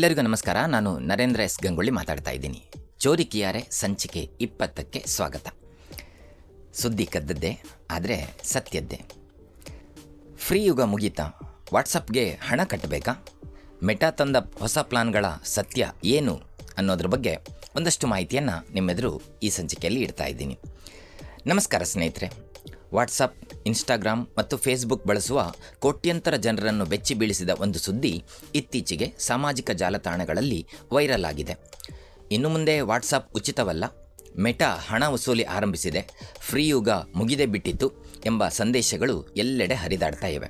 ಎಲ್ಲರಿಗೂ ನಮಸ್ಕಾರ. ನಾನು ನರೇಂದ್ರ ಎಸ್ ಗಂಗೊಳ್ಳಿ ಮಾತಾಡ್ತಾ ಇದ್ದೀನಿ. ಚೋರಿ ಕಿಯಾರೆ ಸಂಚಿಕೆ 20ಕ್ಕೆ ಸ್ವಾಗತ. ಸುದ್ದಿ ಕದ್ದದ್ದೇ, ಆದರೆ ಸತ್ಯದ್ದೇ. ಫ್ರೀ ಯುಗ ಮುಗೀತಾ? ವಾಟ್ಸಪ್ಗೆ ಹಣ ಕಟ್ಟಬೇಕಾ? ಮೆಟಾ ತಂದ ಹೊಸ ಪ್ಲಾನ್ಗಳ ಸತ್ಯ ಏನು ಅನ್ನೋದ್ರ ಬಗ್ಗೆ ಒಂದಷ್ಟು ಮಾಹಿತಿಯನ್ನು ನಿಮ್ಮೆದುರು ಈ ಸಂಚಿಕೆಯಲ್ಲಿ ಇಡ್ತಾ ಇದ್ದೀನಿ. ನಮಸ್ಕಾರ ಸ್ನೇಹಿತರೆ. ವಾಟ್ಸಪ್, ಇನ್ಸ್ಟಾಗ್ರಾಮ್ ಮತ್ತು ಫೇಸ್ಬುಕ್ ಬಳಸುವ ಕೋಟ್ಯಂತರ ಜನರನ್ನು ಬೆಚ್ಚಿ ಬೀಳಿಸಿದ ಒಂದು ಸುದ್ದಿ ಇತ್ತೀಚೆಗೆ ಸಾಮಾಜಿಕ ಜಾಲತಾಣಗಳಲ್ಲಿ ವೈರಲ್ ಆಗಿದೆ. ಇನ್ನು ಮುಂದೆ ವಾಟ್ಸಪ್ ಉಚಿತವಲ್ಲ, ಮೆಟಾ ಹಣ ವಸೂಲಿ ಆರಂಭಿಸಿದೆ, ಫ್ರೀ ಯುಗ ಮುಗಿದೇ ಬಿಟ್ಟಿತು ಎಂಬ ಸಂದೇಶಗಳು ಎಲ್ಲೆಡೆ ಹರಿದಾಡ್ತಾ ಇವೆ.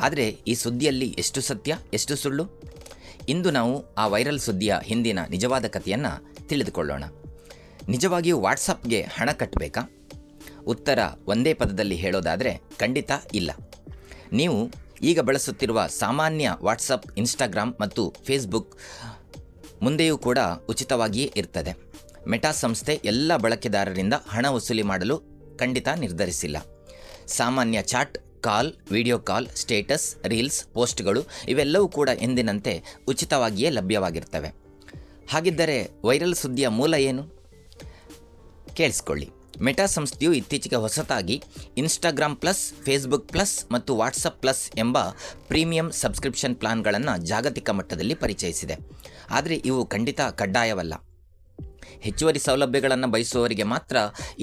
ಆದರೆ ಈ ಸುದ್ದಿಯಲ್ಲಿ ಎಷ್ಟು ಸತ್ಯ, ಎಷ್ಟು ಸುಳ್ಳು? ಇಂದು ನಾವು ಆ ವೈರಲ್ ಸುದ್ದಿಯ ಹಿಂದಿನ ನಿಜವಾದ ಕಥೆಯನ್ನು ತಿಳಿದುಕೊಳ್ಳೋಣ. ನಿಜವಾಗಿಯೂ ವಾಟ್ಸಪ್ಗೆ ಹಣ ಕಟ್ಟಬೇಕಾ? ಉತ್ತರ ಒಂದೇ ಪದದಲ್ಲಿ ಹೇಳೋದಾದರೆ ಖಂಡಿತ ಇಲ್ಲ. ನೀವು ಈಗ ಬಳಸುತ್ತಿರುವ ಸಾಮಾನ್ಯ ವಾಟ್ಸಪ್, ಇನ್ಸ್ಟಾಗ್ರಾಮ್ ಮತ್ತು ಫೇಸ್ಬುಕ್ ಮುಂದೆಯೂ ಕೂಡ ಉಚಿತವಾಗಿಯೇ ಇರ್ತದೆ. ಮೆಟಾ ಸಂಸ್ಥೆ ಎಲ್ಲ ಬಳಕೆದಾರರಿಂದ ಹಣ ವಸೂಲಿ ಮಾಡಲು ಖಂಡಿತ ನಿರ್ಧರಿಸಿಲ್ಲ. ಸಾಮಾನ್ಯ ಚಾಟ್, ಕಾಲ್, ವಿಡಿಯೋ ಕಾಲ್, ಸ್ಟೇಟಸ್, ರೀಲ್ಸ್, ಪೋಸ್ಟ್ಗಳು ಇವೆಲ್ಲವೂ ಕೂಡ ಎಂದಿನಂತೆ ಉಚಿತವಾಗಿಯೇ ಲಭ್ಯವಾಗಿರ್ತವೆ. ಹಾಗಿದ್ದರೆ ವೈರಲ್ ಸುದ್ದಿಯ ಮೂಲ ಏನು? ಕೇಳಿಸ್ಕೊಳ್ಳಿ. ಮೆಟಾ ಸಂಸ್ಥೆಯು ಇತ್ತೀಚೆಗೆ ಹೊಸತಾಗಿ ಇನ್ಸ್ಟಾಗ್ರಾಮ್ ಪ್ಲಸ್, ಫೇಸ್ಬುಕ್ ಪ್ಲಸ್ ಮತ್ತು ವಾಟ್ಸಪ್ ಪ್ಲಸ್ ಎಂಬ ಪ್ರೀಮಿಯಂ ಸಬ್ಸ್ಕ್ರಿಪ್ಷನ್ ಪ್ಲಾನ್ಗಳನ್ನು ಜಾಗತಿಕ ಮಟ್ಟದಲ್ಲಿ ಪರಿಚಯಿಸಿದೆ. ಆದರೆ ಇವು ಖಂಡಿತ ಕಡ್ಡಾಯವಲ್ಲ. ಹೆಚ್ಚುವರಿ ಸೌಲಭ್ಯಗಳನ್ನು ಬಯಸುವವರಿಗೆ ಮಾತ್ರ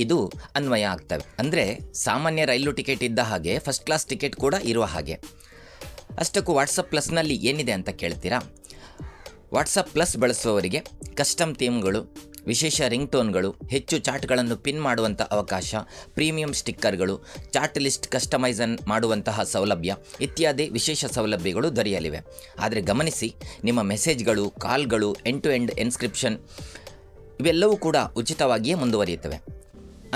ಇದು ಅನ್ವಯ ಆಗ್ತವೆ. ಅಂದರೆ ಸಾಮಾನ್ಯ ರೈಲು ಟಿಕೆಟ್ ಇದ್ದ ಹಾಗೆ ಫಸ್ಟ್ ಕ್ಲಾಸ್ ಟಿಕೆಟ್ ಕೂಡ ಇರುವ ಹಾಗೆ. ಅಷ್ಟಕ್ಕೂ ವಾಟ್ಸಪ್ ಪ್ಲಸ್ನಲ್ಲಿ ಏನಿದೆ ಅಂತ ಕೇಳ್ತೀರಾ? ವಾಟ್ಸಪ್ ಪ್ಲಸ್ ಬಳಸುವವರಿಗೆ ಕಸ್ಟಮ್ ಥೀಮ್ಗಳು, ವಿಶೇಷ ರಿಂಗ್ ಟೋನ್ಗಳು, ಹೆಚ್ಚು ಚಾಟ್ಗಳನ್ನು ಪಿನ್ ಮಾಡುವಂಥ ಅವಕಾಶ, ಪ್ರೀಮಿಯಂ ಸ್ಟಿಕ್ಕರ್ಗಳು, ಚಾಟ್ ಲಿಸ್ಟ್ ಕಸ್ಟಮೈಸನ್ ಮಾಡುವಂತಹ ಸೌಲಭ್ಯ ಇತ್ಯಾದಿ ವಿಶೇಷ ಸೌಲಭ್ಯಗಳು ದೊರೆಯಲಿವೆ. ಆದರೆ ಗಮನಿಸಿ, ನಿಮ್ಮ ಮೆಸೇಜ್ಗಳು, ಕಾಲ್ಗಳು, ಎಂಡ್ ಟು ಎಂಡ್ ಎನ್ಸ್ಕ್ರಿಪ್ಷನ್ ಇವೆಲ್ಲವೂ ಕೂಡ ಉಚಿತವಾಗಿಯೇ ಮುಂದುವರಿಯುತ್ತವೆ.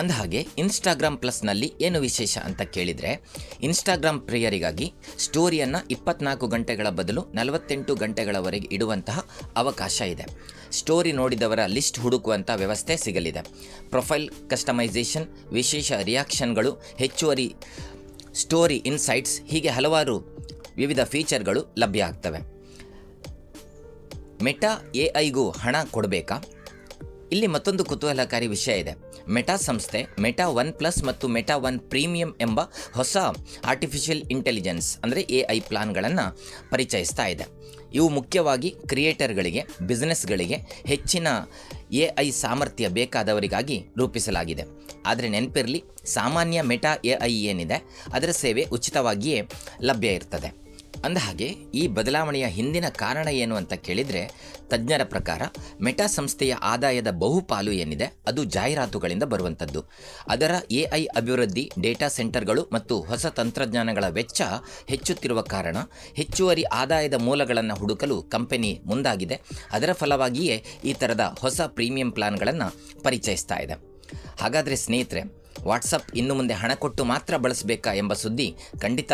ಅಂದಹಾಗೆ ಇನ್ಸ್ಟಾಗ್ರಾಮ್ ಪ್ಲಸ್ನಲ್ಲಿ ಏನು ವಿಶೇಷ ಅಂತ ಕೇಳಿದರೆ, ಇನ್ಸ್ಟಾಗ್ರಾಮ್ ಪ್ರಿಯರಿಗಾಗಿ ಸ್ಟೋರಿಯನ್ನು 24 ಗಂಟೆಗಳ ಬದಲು 48 ಗಂಟೆಗಳವರೆಗೆ ಇಡುವಂತಹ ಅವಕಾಶ ಇದೆ. ಸ್ಟೋರಿ ನೋಡಿದವರ ಲಿಸ್ಟ್ ಹುಡುಕುವಂಥ ವ್ಯವಸ್ಥೆ ಸಿಗಲಿದೆ. ಪ್ರೊಫೈಲ್ ಕಸ್ಟಮೈಸೇಷನ್, ವಿಶೇಷ ರಿಯಾಕ್ಷನ್ಗಳು, ಹೆಚ್ಚುವರಿ ಸ್ಟೋರಿ ಇನ್ಸೈಟ್ಸ್, ಹೀಗೆ ಹಲವಾರು ವಿವಿಧ ಫೀಚರ್ಗಳು ಲಭ್ಯ ಆಗ್ತವೆ. ಮೆಟಾ ಎಐಗೂ ಹಣ ಕೊಡಬೇಕಾ? ಇಲ್ಲಿ ಮತ್ತೊಂದು ಕುತೂಹಲಕಾರಿ ವಿಷಯ ಇದೆ. ಮೆಟಾ ಸಂಸ್ಥೆ ಮೆಟಾ 1+ ಮತ್ತು ಮೆಟಾ 1 ಪ್ರೀಮಿಯಂ ಎಂಬ ಹೊಸ ಆರ್ಟಿಫಿಷಿಯಲ್ ಇಂಟೆಲಿಜೆನ್ಸ್ ಅಂದರೆ ಎಐ ಪ್ಲಾನ್ಗಳನ್ನು ಪರಿಚಯಿಸ್ತಾ ಇದೆ. ಇವು ಮುಖ್ಯವಾಗಿ ಕ್ರಿಯೇಟರ್ಗಳಿಗೆ, ಬಿಸ್ನೆಸ್ಗಳಿಗೆ ಹೆಚ್ಚಿನ ಎಐ ಸಾಮರ್ಥ್ಯ ಬೇಕಾದವರಿಗಾಗಿ ರೂಪಿಸಲಾಗಿದೆ. ಆದರೆ ನೆನಪಿರಲಿ, ಸಾಮಾನ್ಯ ಮೆಟಾ ಎಐ ಏನಿದೆ ಅದರ ಸೇವೆ ಉಚಿತವಾಗಿಯೇ ಲಭ್ಯ ಇರ್ತದೆ. ಅಂದಹಾಗೆ ಈ ಬದಲಾವಣೆಯ ಹಿಂದಿನ ಕಾರಣ ಏನು ಅಂತ ಕೇಳಿದರೆ, ತಜ್ಞರ ಪ್ರಕಾರ ಮೆಟಾ ಸಂಸ್ಥೆಯ ಆದಾಯದ ಬಹುಪಾಲು ಏನಿದೆ ಅದು ಜಾಹೀರಾತುಗಳಿಂದ ಬರುವಂಥದ್ದು. ಅದರ ಎಐ ಅಭಿವೃದ್ಧಿ, ಡೇಟಾ ಸೆಂಟರ್ಗಳು ಮತ್ತು ಹೊಸ ತಂತ್ರಜ್ಞಾನಗಳ ವೆಚ್ಚ ಹೆಚ್ಚುತ್ತಿರುವ ಕಾರಣ ಹೆಚ್ಚುವರಿ ಆದಾಯದ ಮೂಲಗಳನ್ನು ಹುಡುಕಲು ಕಂಪನಿ ಮುಂದಾಗಿದೆ. ಅದರ ಫಲವಾಗಿಯೇ ಈ ಥರದ ಹೊಸ ಪ್ರೀಮಿಯಂ ಪ್ಲಾನ್ಗಳನ್ನು ಪರಿಚಯಿಸ್ತಾ ಇದೆ. ಹಾಗಾದರೆ ಸ್ನೇಹಿತರೆ, ವಾಟ್ಸಪ್ ಇನ್ನು ಮುಂದೆ ಹಣ ಕೊಟ್ಟು ಮಾತ್ರ ಬಳಸಬೇಕಾ ಎಂಬ ಸುದ್ದಿ ಖಂಡಿತ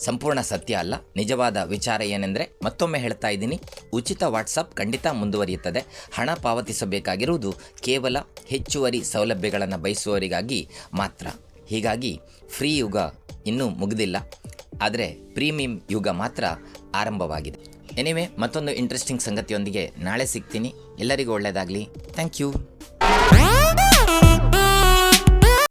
ಸಂಪೂರ್ಣ ಸತ್ಯ ಅಲ್ಲ. ನಿಜವಾದ ವಿಚಾರ ಏನೆಂದರೆ, ಮತ್ತೊಮ್ಮೆ ಹೇಳ್ತಾ ಇದ್ದೀನಿ, ಉಚಿತ ವಾಟ್ಸಪ್ ಖಂಡಿತ ಮುಂದುವರಿಯುತ್ತದೆ. ಹಣ ಪಾವತಿಸಬೇಕಾಗಿರುವುದು ಕೇವಲ ಹೆಚ್ಚುವರಿ ಸೌಲಭ್ಯಗಳನ್ನು ಬಯಸುವವರಿಗಾಗಿ ಮಾತ್ರ. ಹೀಗಾಗಿ ಫ್ರೀ ಯುಗ ಇನ್ನೂ ಮುಗಿದಿಲ್ಲ, ಆದರೆ ಪ್ರೀಮಿಯಂ ಯುಗ ಮಾತ್ರ ಆರಂಭವಾಗಿದೆ. ಎನಿವೆ, ಮತ್ತೊಂದು ಇಂಟ್ರೆಸ್ಟಿಂಗ್ ಸಂಗತಿಯೊಂದಿಗೆ ನಾಳೆ ಸಿಗ್ತೀನಿ. ಎಲ್ಲರಿಗೂ ಒಳ್ಳೆಯದಾಗಲಿ. Thank you.